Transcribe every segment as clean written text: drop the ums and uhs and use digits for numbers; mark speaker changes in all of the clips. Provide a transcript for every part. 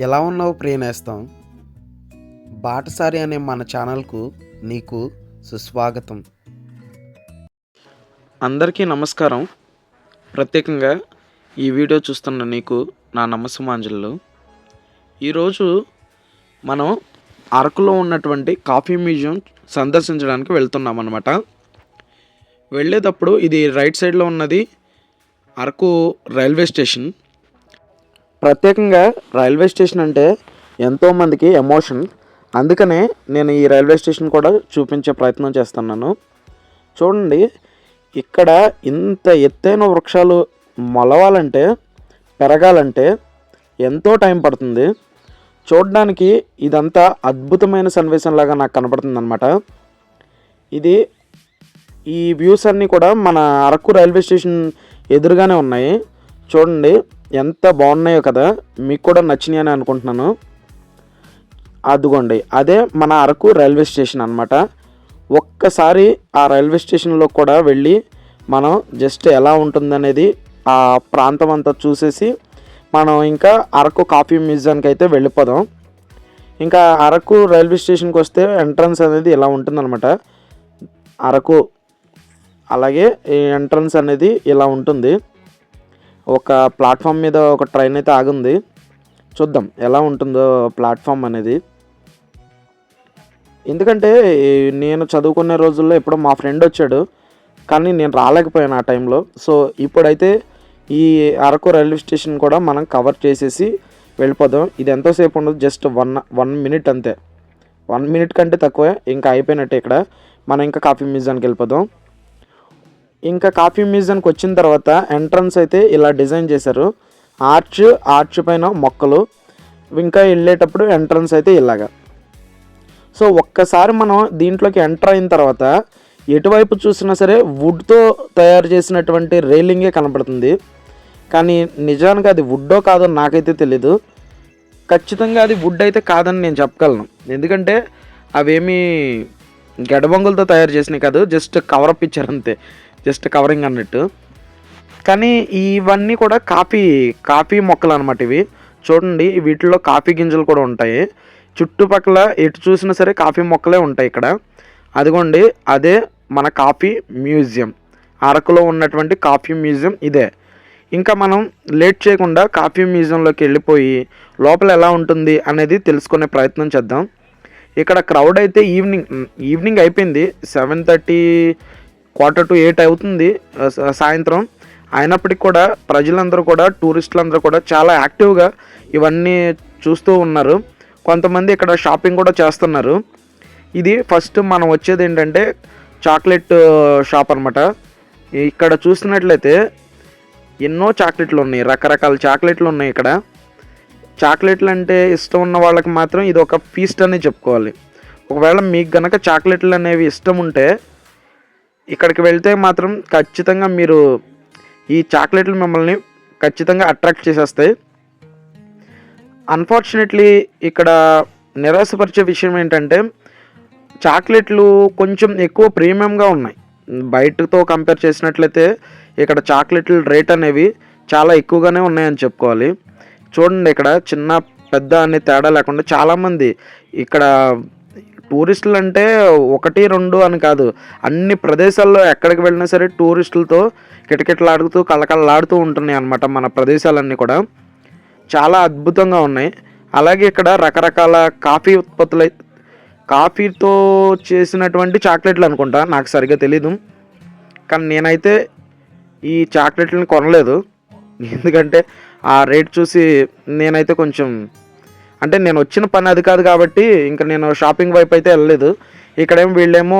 Speaker 1: ఎలా ఉన్నావు ప్రియనేస్తం? బాటసారి అనే మన ఛానల్కు నీకు సుస్వాగతం.
Speaker 2: అందరికీ నమస్కారం. ప్రత్యేకంగా ఈ వీడియో చూస్తున్న నీకు నా నమస్సుమాంజలు. ఈరోజు మనం అరకులో ఉన్నటువంటి కాఫీ మ్యూజియం సందర్శించడానికి వెళ్తున్నాం అన్నమాట. వెళ్ళేటప్పుడు ఇది రైట్ సైడ్లో ఉన్నది అరకు రైల్వే స్టేషన్. ప్రత్యేకంగా రైల్వే స్టేషన్ అంటే ఎంతోమందికి ఎమోషన్. అందుకనే నేను ఈ రైల్వే స్టేషన్ కూడా చూపించే ప్రయత్నం చేస్తున్నాను. చూడండి, ఇక్కడ ఇంత ఎత్తైన వృక్షాలు మొలవాలంటే, పెరగాలంటే ఎంతో టైం పడుతుంది. చూడడానికి ఇదంతా అద్భుతమైన సన్నివేశంలాగా నాకు కనపడుతుంది అనమాట. ఈ వ్యూస్ అన్నీ కూడా మన అరకు రైల్వే స్టేషన్ ఎదురుగానే ఉన్నాయి. చూడండి ఎంత బాగున్నాయో కదా, మీకు కూడా నచ్చినాయి అని అనుకుంటున్నాను. అదిగోండి, అదే మన అరకు రైల్వే స్టేషన్ అనమాట. ఒక్కసారి ఆ రైల్వే స్టేషన్లో కూడా వెళ్ళి మనం జస్ట్ ఎలా ఉంటుందనేది ఆ ప్రాంతం అంతా చూసేసి మనం ఇంకా అరకు కాఫీ మ్యూజియంకి అయితే వెళ్ళిపోదాం. ఇంకా అరకు రైల్వే స్టేషన్కి వస్తే ఎంట్రన్స్ అనేది ఇలా ఉంటుందన్నమాట. అరకు అలాగే ఈ ఎంట్రన్స్ అనేది ఇలా ఉంటుంది. ఒక ప్లాట్ఫామ్ మీద ఒక ట్రైన్ అయితే ఆగుంది. చూద్దాం ఎలా ఉంటుందో ప్లాట్ఫామ్ అనేది. ఎందుకంటే నేను చదువుకునే రోజుల్లో ఎప్పుడో మా ఫ్రెండ్ వచ్చాడు, కానీ నేను రాలేకపోయాను ఆ టైంలో. సో ఇప్పుడైతే ఈ అరకు రైల్వే స్టేషన్ కూడా మనం కవర్ చేసేసి వెళ్ళిపోదాం. ఇది ఎంతోసేపు ఉండదు, జస్ట్ వన్ మినిట్ అంతే. 1 మినిట్ కంటే తక్కువే, ఇంకా అయిపోయినట్టే. ఇక్కడ మనం ఇంకా కాఫీ మ్యూజియంకి వెళ్ళిపోదాం. ఇంకా కాఫీ మ్యూజియంకి వచ్చిన తర్వాత ఎంట్రన్స్ అయితే ఇలా డిజైన్ చేశారు. ఆర్చ్ పైన మొక్కలు. ఇంకా వెళ్ళేటప్పుడు ఎంట్రన్స్ అయితే ఇలాగా. సో ఒక్కసారి మనం దీంట్లోకి ఎంటర్ అయిన తర్వాత ఎటువైపు చూసినా సరే వుడ్తో తయారు చేసినటువంటి రైలింగే కనపడుతుంది. కానీ నిజానికి అది వుడ్డో కాదో నాకైతే తెలీదు. ఖచ్చితంగా అది వుడ్ అయితే కాదని నేను చెప్పగలను. ఎందుకంటే అవేమీ గడబొంగులతో తయారు చేసినవి కాదు, జస్ట్ కవరప్ ఇచ్చారు అంతే, జస్ట్ కవరింగ్ అన్నట్టు. కానీ ఇవన్నీ కూడా కాఫీ మొక్కలు అనమాట. ఇవి చూడండి, వీటిలో కాఫీ గింజలు కూడా ఉంటాయి. చుట్టుపక్కల ఎటు చూసినా సరే కాఫీ మొక్కలే ఉంటాయి ఇక్కడ. అదిగోండి, అదే మన కాఫీ మ్యూజియం. అరకులో ఉన్నటువంటి కాఫీ మ్యూజియం ఇదే. ఇంకా మనం లేట్ చేయకుండా కాఫీ మ్యూజియంలోకి వెళ్ళిపోయి లోపల ఎలా ఉంటుంది అనేది తెలుసుకునే ప్రయత్నం చేద్దాం. ఇక్కడ క్రౌడ్ అయితే ఈవినింగ్ అయిపోయింది. 7:30 7:45 అవుతుంది సాయంత్రం. అయినప్పటికీ కూడా ప్రజలందరూ కూడా, టూరిస్టులందరూ కూడా చాలా యాక్టివ్గా ఇవన్నీ చూస్తూ ఉన్నారు. కొంతమంది ఇక్కడ షాపింగ్ కూడా చేస్తున్నారు. ఇది ఫస్ట్ మనం వచ్చేది ఏంటంటే చాక్లెట్ షాప్ అనమాట. ఇక్కడ చూసినట్లయితే ఎన్నో చాక్లెట్లు ఉన్నాయి, రకరకాల చాక్లెట్లు ఉన్నాయి ఇక్కడ. చాక్లెట్లు అంటే ఇష్టం ఉన్న వాళ్ళకి మాత్రం ఇది ఒక ఫీస్ట్ అని చెప్పుకోవాలి. ఒకవేళ మీకు గనక చాక్లెట్లు అనేవి ఇష్టం ఉంటే ఇక్కడికి వెళ్తే మాత్రం ఖచ్చితంగా మీరు ఈ చాక్లెట్లు మిమ్మల్ని ఖచ్చితంగా అట్రాక్ట్ చేసేస్తాయి. అన్ఫార్చునేట్లీ ఇక్కడ నిరాశపరిచే విషయం ఏంటంటే చాక్లెట్లు కొంచెం ఎక్కువ ప్రీమియంగా ఉన్నాయి. బయటతో కంపేర్ చేసినట్లయితే ఇక్కడ చాక్లెట్ల రేట్ అనేవి చాలా ఎక్కువగానే ఉన్నాయని చెప్పుకోవాలి. చూడండి, ఇక్కడ చిన్న పెద్ద అనే తేడా లేకుండా చాలామంది ఇక్కడ టూరిస్టులు అంటే 1 2 అని కాదు, అన్ని ప్రదేశాల్లో ఎక్కడికి వెళ్ళినా సరే టూరిస్టులతో కిటకిటలాడుతూ కళకళలాడుతూ ఉంటున్నాయి అన్నమాట మన ప్రదేశాలన్నీ కూడా. చాలా అద్భుతంగా ఉన్నాయి. అలాగే ఇక్కడ రకరకాల కాఫీ ఉత్పత్తులు, కాఫీతో చేసినటువంటి చాక్లెట్లు అనుకుంటా, నాకు సరిగ్గా తెలీదు. కానీ నేనైతే ఈ చాక్లెట్లను కొనలేదు. ఎందుకంటే ఆ రేట్ చూసి నేనైతే కొంచెం, అంటే నేను వచ్చిన పని అది కాదు కాబట్టి ఇంకా నేను షాపింగ్ వైపు అయితే వెళ్ళలేదు. ఇక్కడేమో వీళ్ళేమో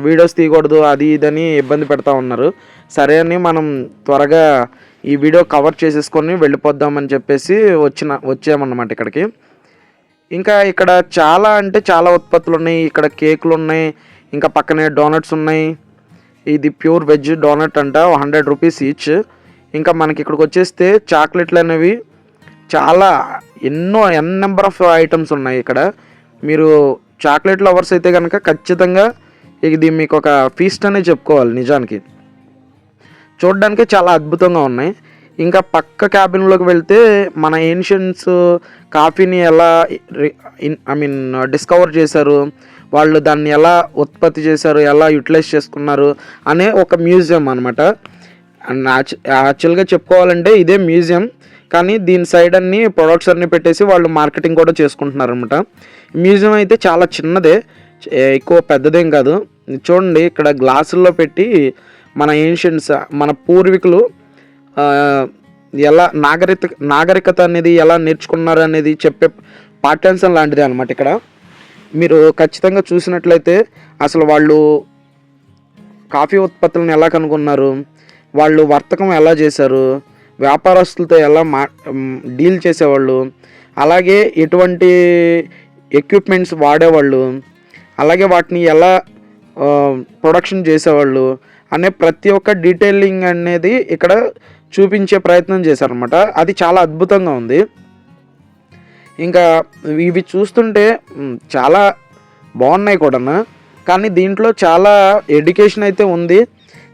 Speaker 2: వీడియోస్ తీయకూడదు అది ఇదని ఇబ్బంది పెడతా ఉన్నారు. సరే అని మనం త్వరగా ఈ వీడియో కవర్ చేసేసుకొని వెళ్ళిపోద్దామని చెప్పేసి వచ్చామన్నమాట ఇక్కడికి. ఇంకా ఇక్కడ చాలా అంటే చాలా ఉత్పత్తులు ఉన్నాయి. ఇక్కడ కేకులు ఉన్నాయి, ఇంకా పక్కనే డోనట్స్ ఉన్నాయి. ఇది ప్యూర్ వెజ్ డోనట్ అంట, 100 రూపీస్ ఈచ్. ఇంకా మనకి ఇక్కడికి వచ్చేస్తే చాక్లెట్లు అనేవి చాలా ఎన్ నెంబర్ ఆఫ్ ఐటమ్స్ ఉన్నాయి ఇక్కడ. మీరు చాక్లెట్ లవర్స్ అయితే కనుక ఖచ్చితంగా ఇది మీకు ఒక ఫీస్ట్ అనే చెప్పుకోవాలి. నిజానికి చూడడానికి చాలా అద్భుతంగా ఉన్నాయి. ఇంకా పక్క క్యాబిన్లోకి వెళ్తే మన ఏన్షియన్స్ కాఫీని ఎలా డిస్కవర్ చేశారు, వాళ్ళు దాన్ని ఎలా ఉత్పత్తి చేశారు, ఎలా యూటిలైజ్ చేసుకున్నారు అనే ఒక మ్యూజియం అనమాట. యాక్చువల్గా చెప్పుకోవాలంటే ఇదే మ్యూజియం, కానీ దీని సైడ్ అన్ని ప్రొడక్ట్స్ అన్ని పెట్టేసి వాళ్ళు మార్కెటింగ్ కూడా చేసుకుంటున్నారు అనమాట. మ్యూజియం అయితే చాలా చిన్నదే, ఎక్కువ పెద్దదేం కాదు. చూడండి ఇక్కడ గ్లాసుల్లో పెట్టి మన ఏన్షియన్స్, మన పూర్వీకులు ఎలా నాగరికత అనేది ఎలా నేర్చుకున్నారు అనేది చెప్పే పాఠ్యాంశం లాంటిది అనమాట. ఇక్కడ మీరు ఖచ్చితంగా చూసినట్లయితే అసలు వాళ్ళు కాఫీ ఉత్పత్తులను ఎలా కనుగొన్నారు, వాళ్ళు వర్తకం ఎలా చేశారు, వ్యాపారస్తులతో ఎలా డీల్ చేసేవాళ్ళు, అలాగే ఎటువంటి ఎక్విప్మెంట్స్ వాడేవాళ్ళు, అలాగే వాటిని ఎలా ప్రొడక్షన్ చేసేవాళ్ళు అనే ప్రతి ఒక్క డీటెయిలింగ్ అనేది ఇక్కడ చూపించే ప్రయత్నం చేశారనమాట. అది చాలా అద్భుతంగా ఉంది. ఇంకా ఇవి చూస్తుంటే చాలా బాగున్నాయి కూడా, కానీ దీంట్లో చాలా ఎడ్యుకేషన్ అయితే ఉంది,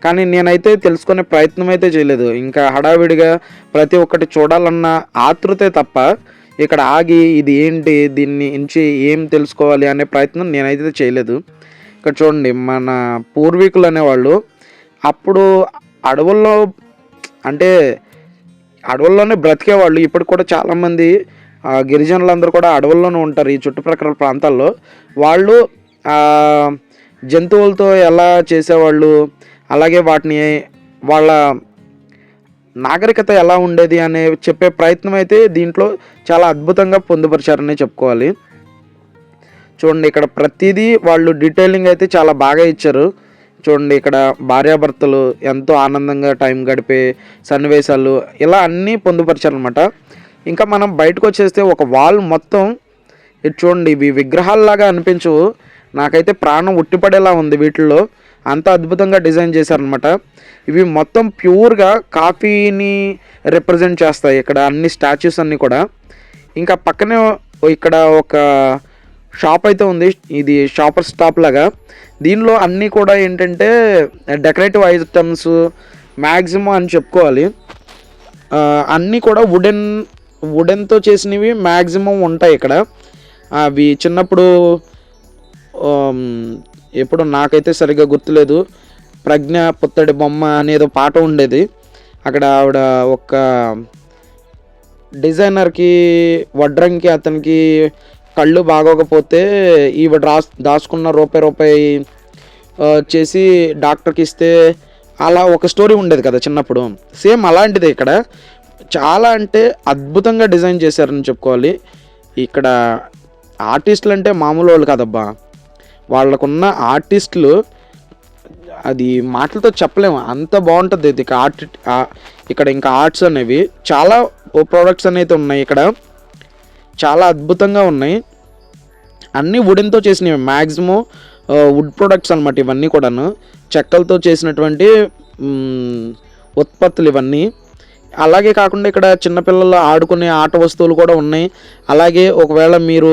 Speaker 2: కానీ నేనైతే తెలుసుకునే ప్రయత్నం అయితే చేయలేదు. ఇంకా హడావిడిగా ప్రతి ఒక్కటి చూడాలన్న ఆతృతే తప్ప ఇక్కడ ఆగి ఇది ఏంటి, దీన్ని నుంచి ఏం తెలుసుకోవాలి అనే ప్రయత్నం నేనైతే చేయలేదు. ఇక్కడ చూడండి, మన పూర్వీకులు అనేవాళ్ళు అప్పుడు అడవుల్లో, అంటే అడవుల్లోనే బ్రతికేవాళ్ళు. ఇప్పుడు కూడా చాలామంది గిరిజనులందరూ కూడా అడవుల్లోనే ఉంటారు ఈ చుట్టుప్రక్కల ప్రాంతాల్లో. వాళ్ళు జంతువులతో ఎలా చేసేవాళ్ళు, అలాగే వాటిని వాళ్ళ నాగరికత ఎలా ఉండేది అనే చెప్పే ప్రయత్నం అయితే దీంట్లో చాలా అద్భుతంగా పొందుపరిచారనే చెప్పుకోవాలి. చూడండి ఇక్కడ ప్రతిదీ వాళ్ళు డీటెయిలింగ్ అయితే చాలా బాగా ఇచ్చారు. చూడండి ఇక్కడ భార్యాభర్తలు ఎంతో ఆనందంగా టైం గడిపే సన్నివేశాలు ఇలా అన్నీ పొందుపరిచారనమాట. ఇంకా మనం బయటకు వచ్చేస్తే ఒక వాల్ మొత్తం ఇది చూడండి, ఇవి విగ్రహాల్లాగా అనిపించవు, నాకైతే ప్రాణం ఉట్టిపడేలా ఉంది వీటిల్లో, అంత అద్భుతంగా డిజైన్ చేశారనమాట. ఇవి మొత్తం ప్యూర్గా కాఫీని రిప్రజెంట్ చేస్తాయి ఇక్కడ అన్ని స్టాచ్యూస్ అన్నీ కూడా. ఇంకా పక్కనే ఇక్కడ ఒక షాప్ అయితే ఉంది, ఇది షాపర్ స్టాప్ లాగా. దీనిలో అన్నీ కూడా ఏంటంటే డెకరేటివ్ ఐటమ్స్ మ్యాక్సిమం అని చెప్పుకోవాలి. అన్నీ కూడా వుడెన్తో చేసినవి మ్యాక్సిమం ఉంటాయి ఇక్కడ. అవి చిన్నప్పుడు ఎప్పుడు నాకైతే సరిగ్గా గుర్తులేదు, ప్రజ్ఞ పుత్తడి బొమ్మ అనేదో పాట ఉండేది. అక్కడ ఆవిడ ఒక డిజైనర్కి వడ్రంకి అతనికి కళ్ళు బాగోకపోతే ఈవిడ దాచుకున్న రూపాయి చేసి డాక్టర్కి ఇస్తే అలా ఒక స్టోరీ ఉండేది కదా చిన్నప్పుడు. సేమ్ అలాంటిదే ఇక్కడ, చాలా అంటే అద్భుతంగా డిజైన్ చేశారని చెప్పుకోవాలి. ఇక్కడ ఆర్టిస్టులు అంటే మామూలు వాళ్ళు కాదబ్బా, వాళ్ళకున్న ఆర్టిస్టులు అది మాటలతో చెప్పలేము, అంత బాగుంటుంది ఇది. ఇక్కడ ఇంకా ఆర్ట్స్ అనేవి చాలా ప్రోడక్ట్స్ అనేవి ఉన్నాయి ఇక్కడ, చాలా అద్భుతంగా ఉన్నాయి. అన్నీ వుడెన్తో చేసినవి, మ్యాక్సిమం వుడ్ ప్రొడక్ట్స్ అనమాట ఇవన్నీ కూడాను, చెక్కలతో చేసినటువంటి ఉత్పత్తులు ఇవన్నీ. అలాగే కాకుండా ఇక్కడ చిన్నపిల్లలు ఆడుకునే ఆట వస్తువులు కూడా ఉన్నాయి. అలాగే ఒకవేళ మీరు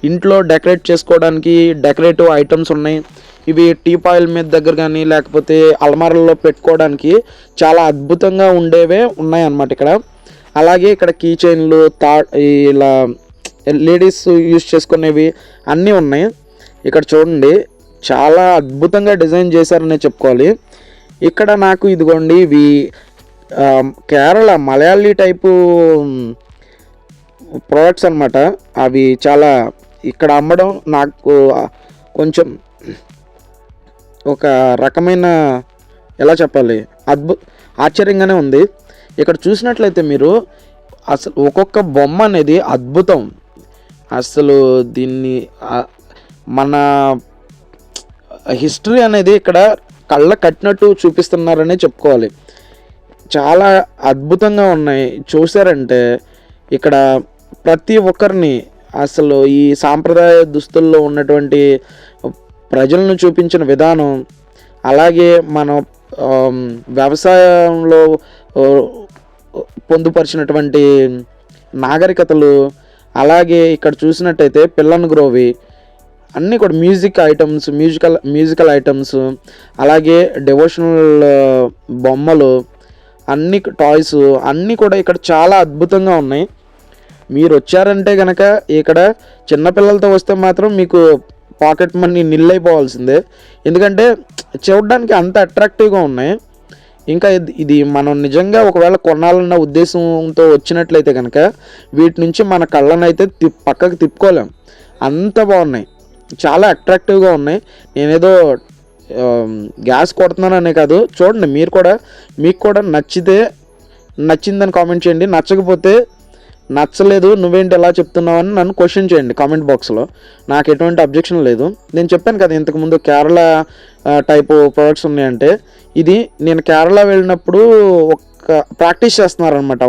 Speaker 2: ఇంట్లో డెకరేట్ చేసుకోవడానికి డెకరేటివ్ ఐటమ్స్ ఉన్నాయి. ఇవి టీపాయిల్ మీద దగ్గర కానీ లేకపోతే అల్మారాల్లో పెట్టుకోవడానికి చాలా అద్భుతంగా ఉండేవే ఉన్నాయన్నమాట ఇక్కడ. అలాగే ఇక్కడ కీ చైన్లు, ఇలా లేడీస్ యూజ్ చేసుకునేవి అన్నీ ఉన్నాయి. ఇక్కడ చూడండి చాలా అద్భుతంగా డిజైన్ చేశారనే చెప్పుకోవాలి. ఇక్కడ నాకు ఇదిగోండి ఇవి కేరళ మలయాళీ టైపు ప్రోడక్ట్స్ అనమాట. అవి చాలా ఇక్కడ అమ్మడం నాకు కొంచెం ఒక రకమైన ఎలా చెప్పాలి ఆశ్చర్యంగానే ఉంది. ఇక్కడ చూసినట్లయితే మీరు అసలు ఒక్కొక్క బొమ్మ అనేది అద్భుతం. అసలు దీన్ని మన హిస్టరీ అనేది ఇక్కడ కళ్ళ కట్టినట్టు చూపిస్తున్నారనే చెప్పుకోవాలి. చాలా అద్భుతంగా ఉన్నాయి. చూసారంటే ఇక్కడ ప్రతి ఒక్కరిని అసలు ఈ సాంప్రదాయ దుస్తుల్లో ఉన్నటువంటి ప్రజలను చూపించిన విధానం, అలాగే మన వ్యవసాయంలో పొందుపరిచినటువంటి నాగరికతలు, అలాగే ఇక్కడ చూసినట్టయితే పిల్లన్ గ్రోవి అన్నీ కూడా మ్యూజికల్ ఐటమ్స్, అలాగే డివోషనల్ బొమ్మలు, అన్ని టాయ్స్ అన్నీ కూడా ఇక్కడ చాలా అద్భుతంగా ఉన్నాయి. మీరు వచ్చారంటే కనుక ఇక్కడ చిన్నపిల్లలతో వస్తే మాత్రం మీకు పాకెట్ మనీ నిల్లైపోవాల్సిందే, ఎందుకంటే చూడడానికి అంత అట్రాక్టివ్గా ఉన్నాయి. ఇంకా ఇది మనం నిజంగా ఒకవేళ కొనాలన్న ఉద్దేశంతో వచ్చినట్లయితే కనుక వీటి నుంచి మన కళ్ళనైతే పక్కకు తిప్పుకోలేం, అంత బాగున్నాయి, చాలా అట్రాక్టివ్గా ఉన్నాయి. నేనేదో గ్యాస్ కొడుతున్నాననే కాదు, చూడండి మీరు కూడా, మీకు కూడా నచ్చిందని కామెంట్ చేయండి. నచ్చకపోతే నచ్చలేదు నువ్వేంటి ఎలా చెప్తున్నావు అని నన్ను క్వశ్చన్ చేయండి కామెంట్ బాక్స్లో. నాకు ఎటువంటి అబ్జెక్షన్ లేదు. నేను చెప్పాను కదా ఇంతకుముందు కేరళ టైపు ప్రొడక్ట్స్ ఉన్నాయంటే, ఇది నేను కేరళ వెళ్ళినప్పుడు ఒక ప్రాక్టీస్ చేస్తున్నారనమాట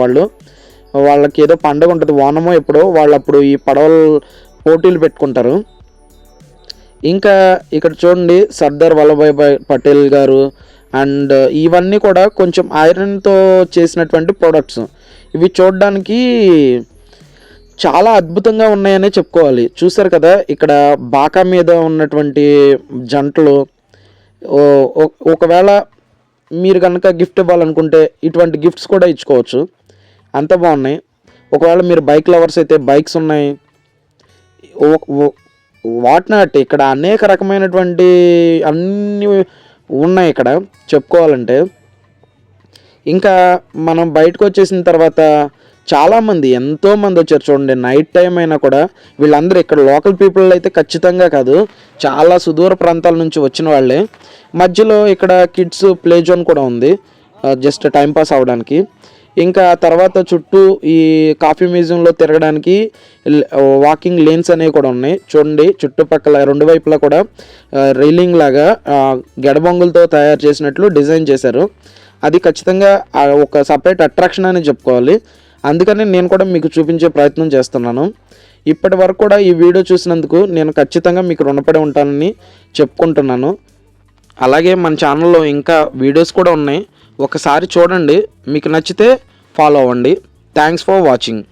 Speaker 2: వాళ్ళకి ఏదో పండుగ ఉంటుంది, ఓనమో ఎప్పుడో, వాళ్ళు అప్పుడు ఈ పడవలు పోటీలు పెట్టుకుంటారు. ఇంకా ఇక్కడ చూడండి సర్దార్ వల్లభాయ్ పటేల్ గారు అండ్ ఇవన్నీ కూడా కొంచెం ఐరన్తో చేసినటువంటి ప్రోడక్ట్స్. ఇవి చూడడానికి చాలా అద్భుతంగా ఉన్నాయనే చెప్పుకోవాలి. చూసారు కదా ఇక్కడ బాకా మీద ఉన్నటువంటి జంటలు. ఒకవేళ మీరు కనుక గిఫ్ట్ ఇవ్వాలనుకుంటే ఇటువంటి గిఫ్ట్స్ కూడా ఇచ్చుకోవచ్చు, అంత బాగున్నాయి. ఒకవేళ మీరు బైక్ లవర్స్ అయితే బైక్స్ ఉన్నాయి, వాట్ నాట్, ఇక్కడ అనేక రకమైనటువంటి అన్నీ ఉన్నాయి ఇక్కడ చెప్పుకోవాలంటే. ఇంకా మనం బయటకు వచ్చేసిన తర్వాత చాలామంది ఎంతోమంది వచ్చారు చూడండి, నైట్ టైం అయినా కూడా. వీళ్ళందరూ ఇక్కడ లోకల్ పీపుల్ అయితే ఖచ్చితంగా కాదు, చాలా సుదూర ప్రాంతాల నుంచి వచ్చిన వాళ్ళే. మధ్యలో ఇక్కడ కిడ్స్ ప్లే జోన్ కూడా ఉంది, జస్ట్ టైంపాస్ అవ్వడానికి. ఇంకా తర్వాత చుట్టూ ఈ కాఫీ మ్యూజియంలో తిరగడానికి వాకింగ్ లేన్స్ అనేవి కూడా ఉన్నాయి. చూడండి చుట్టుపక్కల రెండు వైపులా కూడా రైలింగ్ లాగా గెడబొంగులతో తయారు చేసినట్లు డిజైన్ చేశారు. అది ఖచ్చితంగా ఒక సపరేట్ అట్రాక్షన్ అని చెప్పుకోవాలి. అందుకని నేను కూడా మీకు చూపించే ప్రయత్నం చేస్తున్నాను. ఇప్పటి వరకు కూడా ఈ వీడియో చూసినందుకు నేను ఖచ్చితంగా మీకు రుణపడి ఉంటానని చెప్పుకుంటున్నాను. అలాగే మన ఛానల్లో ఇంకా వీడియోస్ కూడా ఉన్నాయి, ఒకసారి చూడండి, మీకు నచ్చితే ఫాలో అవ్వండి. Thanks for watching.